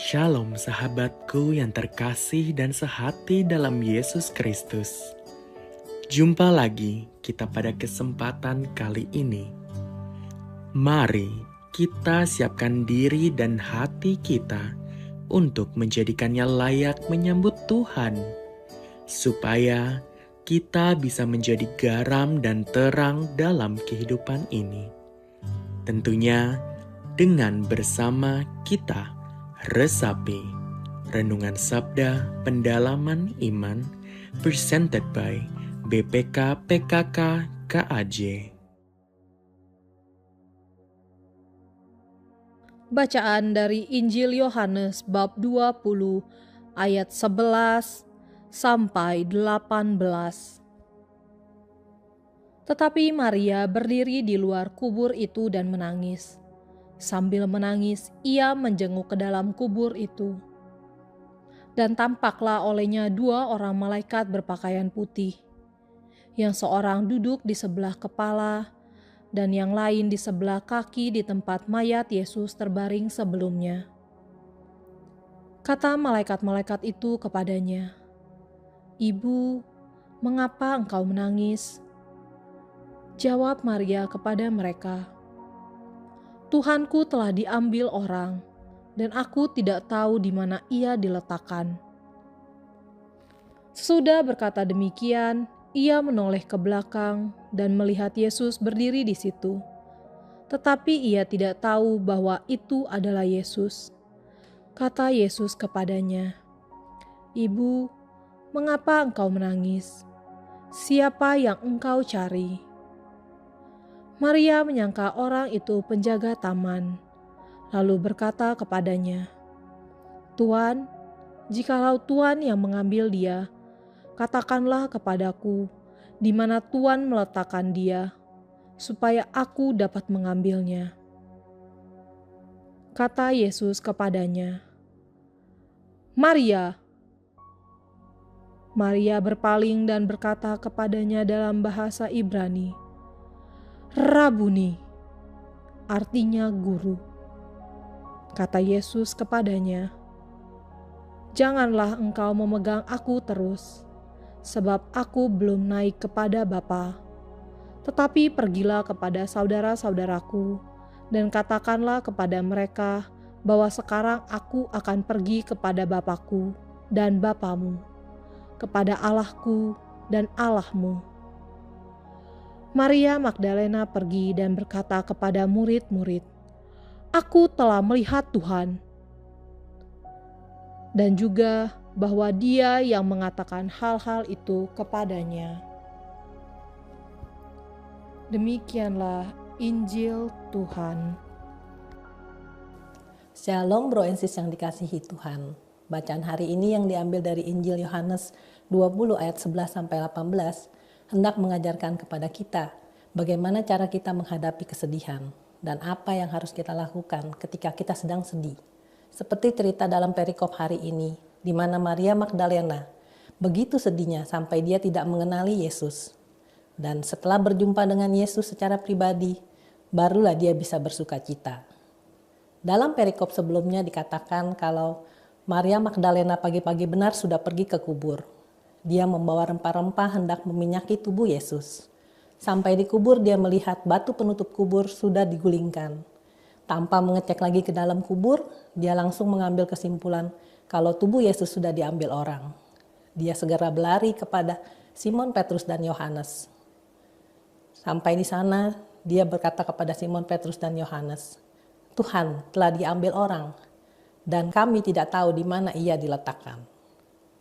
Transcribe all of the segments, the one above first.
Shalom sahabatku yang terkasih dan sehati dalam Yesus Kristus. Jumpa lagi kita pada kesempatan kali ini. Mari kita siapkan diri dan hati kita untuk menjadikannya layak menyambut Tuhan, supaya kita bisa menjadi garam dan terang dalam kehidupan ini. Tentunya dengan bersama kita Resapi, Renungan Sabda Pendalaman Iman, presented by BPK PKK KAJ. Bacaan dari Injil Yohanes bab 20 ayat 11 sampai 18. Tetapi Maria berdiri di luar kubur itu dan menangis. Sambil menangis, ia menjenguk ke dalam kubur itu. Dan tampaklah olehnya dua orang malaikat berpakaian putih, yang seorang duduk di sebelah kepala, dan yang lain di sebelah kaki di tempat mayat Yesus terbaring sebelumnya. Kata malaikat-malaikat itu kepadanya, "Ibu, mengapa engkau menangis?" Jawab Maria kepada mereka, "Tuhanku telah diambil orang, dan aku tidak tahu di mana ia diletakkan." Sesudah berkata demikian, ia menoleh ke belakang dan melihat Yesus berdiri di situ. Tetapi ia tidak tahu bahwa itu adalah Yesus. Kata Yesus kepadanya, "Ibu, mengapa engkau menangis? Siapa yang engkau cari?" Maria menyangka orang itu penjaga taman, lalu berkata kepadanya, "Tuan, jikalau Tuan yang mengambil dia, katakanlah kepadaku di mana Tuan meletakkan dia, supaya aku dapat mengambilnya." Kata Yesus kepadanya, "Maria." Maria berpaling dan berkata kepadanya dalam bahasa Ibrani, "Rabuni," artinya guru. Kata Yesus kepadanya, "Janganlah engkau memegang aku terus, sebab aku belum naik kepada Bapa. Tetapi pergilah kepada saudara-saudaraku, dan katakanlah kepada mereka bahwa sekarang aku akan pergi kepada Bapakku dan Bapamu, kepada Allahku dan Allahmu." Maria Magdalena pergi dan berkata kepada murid-murid, "Aku telah melihat Tuhan," dan juga bahwa Dia yang mengatakan hal-hal itu kepadanya. Demikianlah Injil Tuhan. Shalom bro and sis yang dikasihi Tuhan. Bacaan hari ini yang diambil dari Injil Yohanes 20 ayat 11 sampai 18 hendak mengajarkan kepada kita bagaimana cara kita menghadapi kesedihan dan apa yang harus kita lakukan ketika kita sedang sedih. Seperti cerita dalam perikop hari ini, di mana Maria Magdalena begitu sedihnya sampai dia tidak mengenali Yesus. Dan setelah berjumpa dengan Yesus secara pribadi, barulah dia bisa bersuka cita. Dalam perikop sebelumnya dikatakan kalau Maria Magdalena pagi-pagi benar sudah pergi ke kubur. Dia membawa rempah-rempah hendak meminyaki tubuh Yesus. Sampai di kubur dia melihat batu penutup kubur sudah digulingkan. Tanpa mengecek lagi ke dalam kubur, dia langsung mengambil kesimpulan kalau tubuh Yesus sudah diambil orang. Dia segera berlari kepada Simon Petrus dan Yohanes. Sampai di sana, dia berkata kepada Simon Petrus dan Yohanes, "Tuhan telah diambil orang, dan kami tidak tahu di mana ia diletakkan."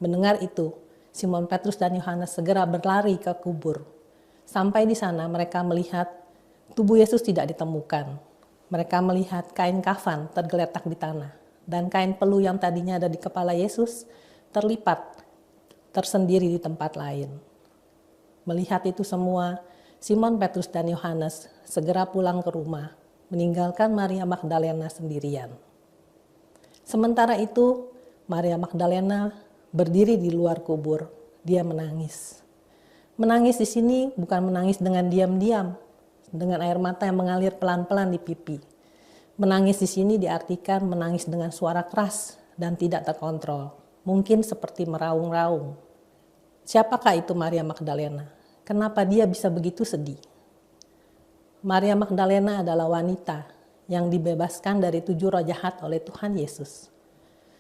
Mendengar itu, Simon Petrus dan Yohanes segera berlari ke kubur. Sampai di sana mereka melihat tubuh Yesus tidak ditemukan. Mereka melihat kain kafan tergeletak di tanah, dan kain pelu yang tadinya ada di kepala Yesus terlipat tersendiri di tempat lain. Melihat itu semua, Simon Petrus dan Yohanes segera pulang ke rumah, meninggalkan Maria Magdalena sendirian. Sementara itu, Maria Magdalena berdiri di luar kubur. Dia menangis. Menangis di sini bukan menangis dengan diam-diam, dengan air mata yang mengalir pelan-pelan di pipi. Menangis di sini diartikan menangis dengan suara keras dan tidak terkontrol, mungkin seperti meraung-raung. Siapakah itu Maria Magdalena? Kenapa dia bisa begitu sedih? Maria Magdalena adalah wanita yang dibebaskan dari 7 roh jahat oleh Tuhan Yesus.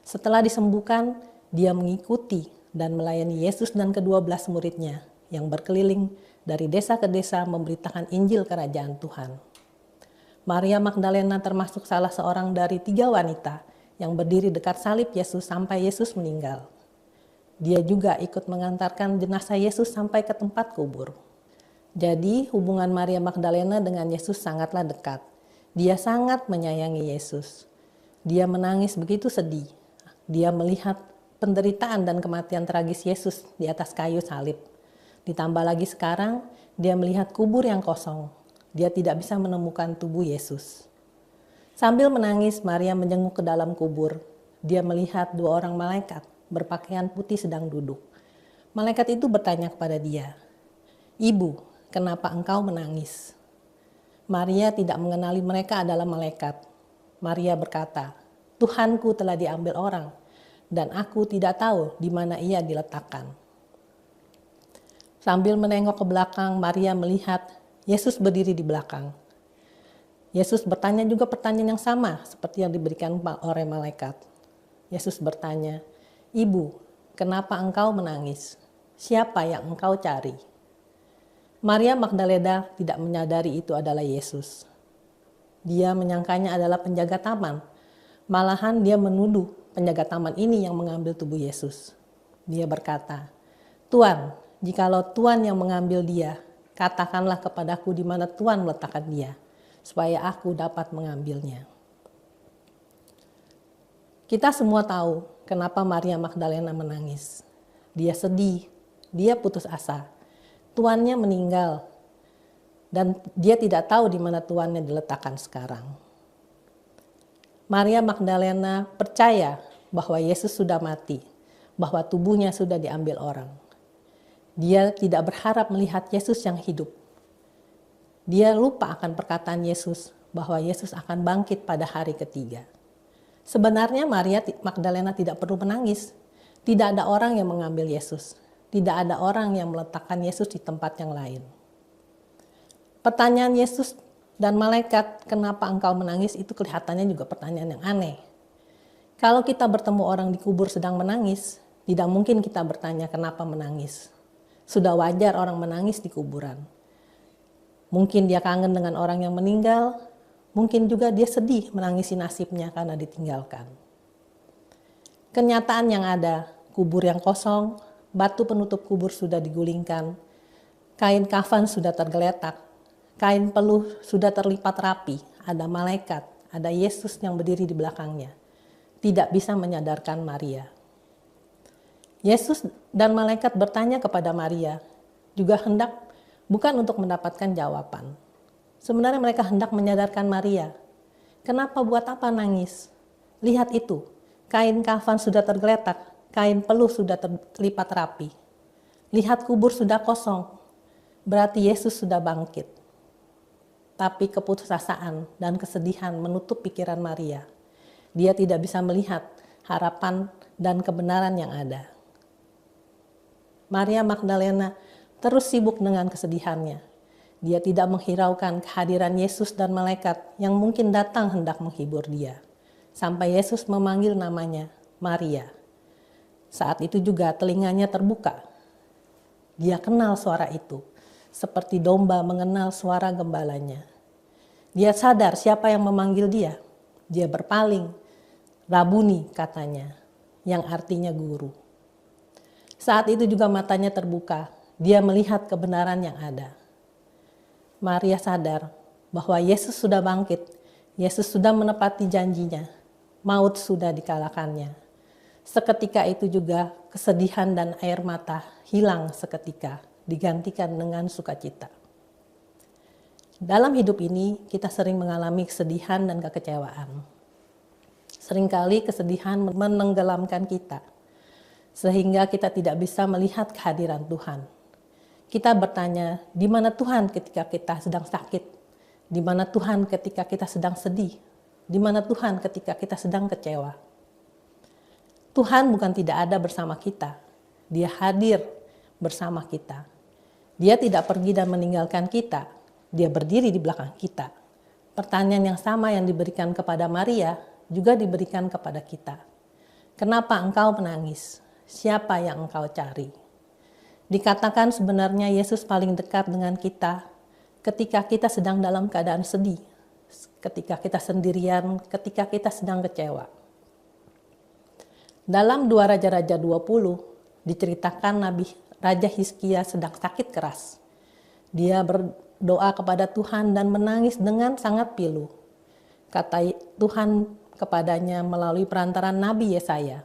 Setelah disembuhkan, dia mengikuti dan melayani Yesus dan ke-12 muridnya yang berkeliling dari desa ke desa memberitakan Injil Kerajaan Tuhan. Maria Magdalena termasuk salah seorang dari 3 wanita yang berdiri dekat salib Yesus sampai Yesus meninggal. Dia juga ikut mengantarkan jenazah Yesus sampai ke tempat kubur. Jadi hubungan Maria Magdalena dengan Yesus sangatlah dekat. Dia sangat menyayangi Yesus. Dia menangis begitu sedih. Dia melihat penderitaan dan kematian tragis Yesus di atas kayu salib. Ditambah lagi sekarang, dia melihat kubur yang kosong. Dia tidak bisa menemukan tubuh Yesus. Sambil menangis, Maria menjenguk ke dalam kubur. Dia melihat 2 orang malaikat berpakaian putih sedang duduk. Malaikat itu bertanya kepada dia, "Ibu, kenapa engkau menangis?" Maria tidak mengenali mereka adalah malaikat. Maria berkata, "Tuhanku telah diambil orang, dan aku tidak tahu di mana ia diletakkan." Sambil menengok ke belakang, Maria melihat Yesus berdiri di belakang. Yesus bertanya juga pertanyaan yang sama seperti yang diberikan oleh malaikat. Yesus bertanya, "Ibu, kenapa engkau menangis? Siapa yang engkau cari?" Maria Magdalena tidak menyadari itu adalah Yesus. Dia menyangkanya adalah penjaga taman. Malahan dia menuduh penjaga taman ini yang mengambil tubuh Yesus. Dia berkata, "Tuan, jikalau Tuan yang mengambil dia, katakanlah kepadaku di mana Tuan meletakkan dia, supaya aku dapat mengambilnya." Kita semua tahu kenapa Maria Magdalena menangis. Dia sedih, dia putus asa. Tuannya meninggal, dan dia tidak tahu di mana tuannya diletakkan sekarang. Maria Magdalena percaya bahwa Yesus sudah mati, bahwa tubuhnya sudah diambil orang. Dia tidak berharap melihat Yesus yang hidup. Dia lupa akan perkataan Yesus bahwa Yesus akan bangkit pada hari ketiga. Sebenarnya Maria Magdalena tidak perlu menangis. Tidak ada orang yang mengambil Yesus. Tidak ada orang yang meletakkan Yesus di tempat yang lain. Pertanyaan Yesus dan malaikat, "Kenapa engkau menangis?" itu kelihatannya juga pertanyaan yang aneh. Kalau kita bertemu orang di kubur sedang menangis, tidak mungkin kita bertanya kenapa menangis. Sudah wajar orang menangis di kuburan. Mungkin dia kangen dengan orang yang meninggal, mungkin juga dia sedih menangisi nasibnya karena ditinggalkan. Kenyataan yang ada, kubur yang kosong, batu penutup kubur sudah digulingkan, kain kafan sudah tergeletak, kain peluh sudah terlipat rapi, ada malaikat, ada Yesus yang berdiri di belakangnya. Tidak bisa menyadarkan Maria. Yesus dan malaikat bertanya kepada Maria, juga hendak bukan untuk mendapatkan jawaban. Sebenarnya mereka hendak menyadarkan Maria. Kenapa buat apa nangis? Lihat itu, kain kafan sudah tergeletak, kain peluh sudah terlipat rapi. Lihat kubur sudah kosong, berarti Yesus sudah bangkit. Tapi keputusasaan dan kesedihan menutup pikiran Maria. Dia tidak bisa melihat harapan dan kebenaran yang ada. Maria Magdalena terus sibuk dengan kesedihannya. Dia tidak menghiraukan kehadiran Yesus dan malaikat yang mungkin datang hendak menghibur dia. Sampai Yesus memanggil namanya, Maria. Saat itu juga telinganya terbuka. Dia kenal suara itu, seperti domba mengenal suara gembalanya. Dia sadar siapa yang memanggil dia. Dia berpaling, Rabuni katanya, yang artinya guru. Saat itu juga matanya terbuka, dia melihat kebenaran yang ada. Maria sadar bahwa Yesus sudah bangkit, Yesus sudah menepati janjinya, maut sudah dikalahkannya. Seketika itu juga kesedihan dan air mata hilang seketika, digantikan dengan sukacita. Dalam hidup ini kita sering mengalami kesedihan dan kekecewaan. Seringkali kesedihan menenggelamkan kita, sehingga kita tidak bisa melihat kehadiran Tuhan. Kita bertanya, di mana Tuhan ketika kita sedang sakit? Di mana Tuhan ketika kita sedang sedih? Di mana Tuhan ketika kita sedang kecewa? Tuhan bukan tidak ada bersama kita. Dia hadir bersama kita. Dia tidak pergi dan meninggalkan kita. Dia berdiri di belakang kita. Pertanyaan yang sama yang diberikan kepada Maria juga diberikan kepada kita. Kenapa engkau menangis? Siapa yang engkau cari? Dikatakan sebenarnya Yesus paling dekat dengan kita ketika kita sedang dalam keadaan sedih, ketika kita sendirian, ketika kita sedang kecewa. Dalam 2 Raja-Raja 20 diceritakan Raja Hizkia sedang sakit keras. Dia berdoa kepada Tuhan dan menangis dengan sangat pilu. Kata Tuhan kepadanya melalui perantaran Nabi Yesaya,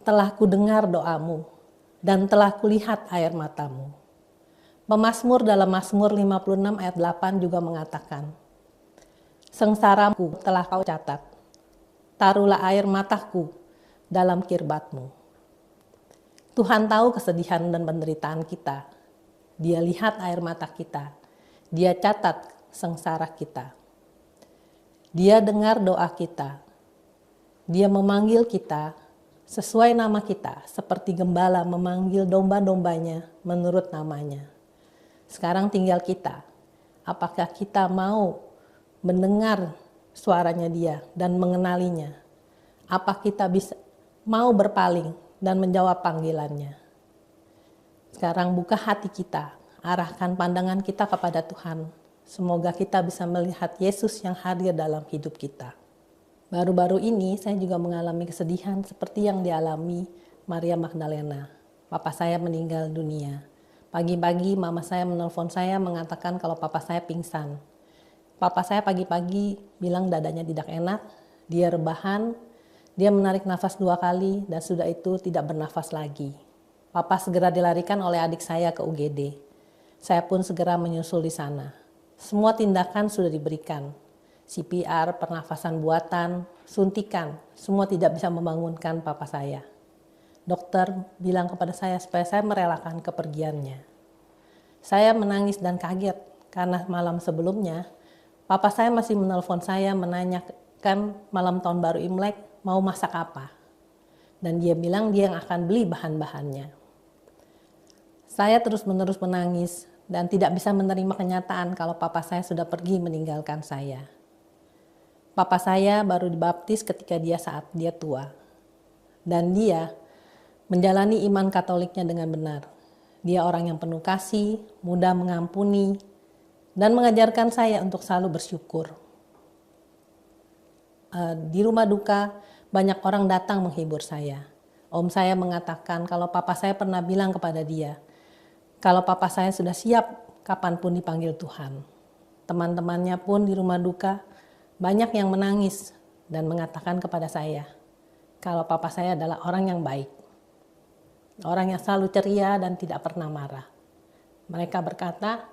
"Telah kudengar doamu dan telah kulihat air matamu." Pemazmur dalam Mazmur 56 ayat 8 juga mengatakan, "Sengsaraku telah kau catat, taruhlah air mataku dalam kirbatmu." Tuhan tahu kesedihan dan penderitaan kita. Dia lihat air mata kita. Dia catat sengsara kita. Dia dengar doa kita. Dia memanggil kita sesuai nama kita, seperti gembala memanggil domba-dombanya menurut namanya. Sekarang tinggal kita. Apakah kita mau mendengar suaranya dia dan mengenalinya? Apa kita bisa mau berpaling dan menjawab panggilannya? Sekarang buka hati kita, arahkan pandangan kita kepada Tuhan. Semoga kita bisa melihat Yesus yang hadir dalam hidup kita. Baru-baru ini saya juga mengalami kesedihan seperti yang dialami Maria Magdalena. Papa saya meninggal dunia. Pagi-pagi mama saya menelpon saya mengatakan kalau papa saya pingsan. Papa saya pagi-pagi bilang dadanya tidak enak, dia rebahan, dia menarik nafas 2 kali dan sudah itu tidak bernafas lagi. Papa segera dilarikan oleh adik saya ke UGD. Saya pun segera menyusul di sana. Semua tindakan sudah diberikan. CPR, pernafasan buatan, suntikan, semua tidak bisa membangunkan papa saya. Dokter bilang kepada saya supaya saya merelakan kepergiannya. Saya menangis dan kaget karena malam sebelumnya, papa saya masih menelpon saya menanyakan malam tahun baru Imlek mau masak apa. Dan dia bilang dia yang akan beli bahan-bahannya. Saya terus-menerus menangis dan tidak bisa menerima kenyataan kalau papa saya sudah pergi meninggalkan saya. Papa saya baru dibaptis ketika saat dia tua. Dan dia menjalani iman Katoliknya dengan benar. Dia orang yang penuh kasih, mudah mengampuni, dan mengajarkan saya untuk selalu bersyukur. Di rumah duka, banyak orang datang menghibur saya. Om saya mengatakan kalau papa saya pernah bilang kepada dia, kalau papa saya sudah siap, kapanpun dipanggil Tuhan. Teman-temannya pun di rumah duka, banyak yang menangis dan mengatakan kepada saya, kalau papa saya adalah orang yang baik. Orang yang selalu ceria dan tidak pernah marah. Mereka berkata,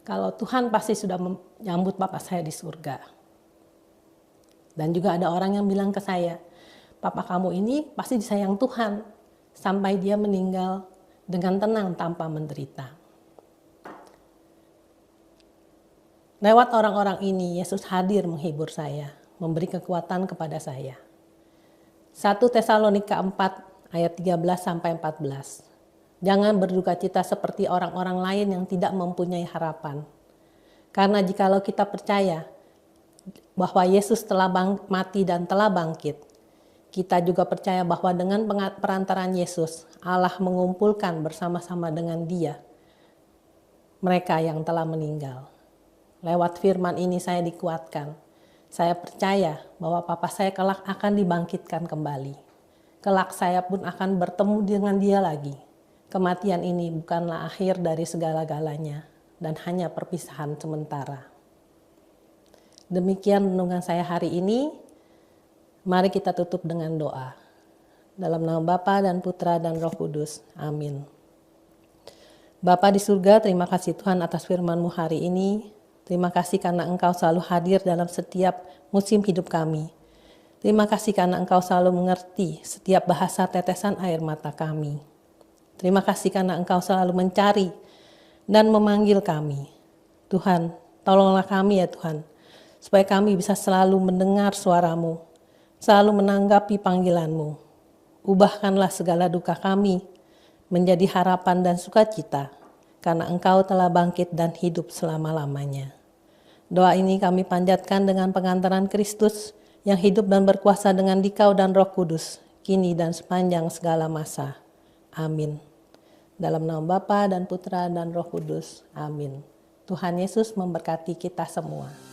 kalau Tuhan pasti sudah menyambut papa saya di surga. Dan juga ada orang yang bilang ke saya, papa kamu ini pasti disayang Tuhan sampai dia meninggal dengan tenang tanpa menderita. Lewat orang-orang ini, Yesus hadir menghibur saya, memberi kekuatan kepada saya. 1 Tesalonika 4 ayat 13-14. Jangan berduka cita seperti orang-orang lain yang tidak mempunyai harapan. Karena jikalau kita percaya bahwa Yesus telah mati dan telah bangkit, kita juga percaya bahwa dengan perantaran Yesus, Allah mengumpulkan bersama-sama dengan Dia mereka yang telah meninggal. Lewat firman ini saya dikuatkan. Saya percaya bahwa papa saya kelak akan dibangkitkan kembali. Kelak saya pun akan bertemu dengan dia lagi. Kematian ini bukanlah akhir dari segala-galanya dan hanya perpisahan sementara. Demikian renungan saya hari ini. Mari kita tutup dengan doa. Dalam nama Bapa dan Putra dan Roh Kudus. Amin. Bapa di surga, terima kasih Tuhan atas firman-Mu hari ini. Terima kasih karena Engkau selalu hadir dalam setiap musim hidup kami. Terima kasih karena Engkau selalu mengerti setiap bahasa tetesan air mata kami. Terima kasih karena Engkau selalu mencari dan memanggil kami. Tuhan, tolonglah kami ya Tuhan, supaya kami bisa selalu mendengar suara-Mu, selalu menanggapi panggilan-Mu. ubahkanlah segala duka kami menjadi harapan dan sukacita, karena Engkau telah bangkit dan hidup selama-lamanya. Doa ini kami panjatkan dengan pengantaran Kristus yang hidup dan berkuasa dengan Dikau dan Roh Kudus, kini dan sepanjang segala masa. Amin. Dalam nama Bapa dan Putra dan Roh Kudus. Amin. Tuhan Yesus memberkati kita semua.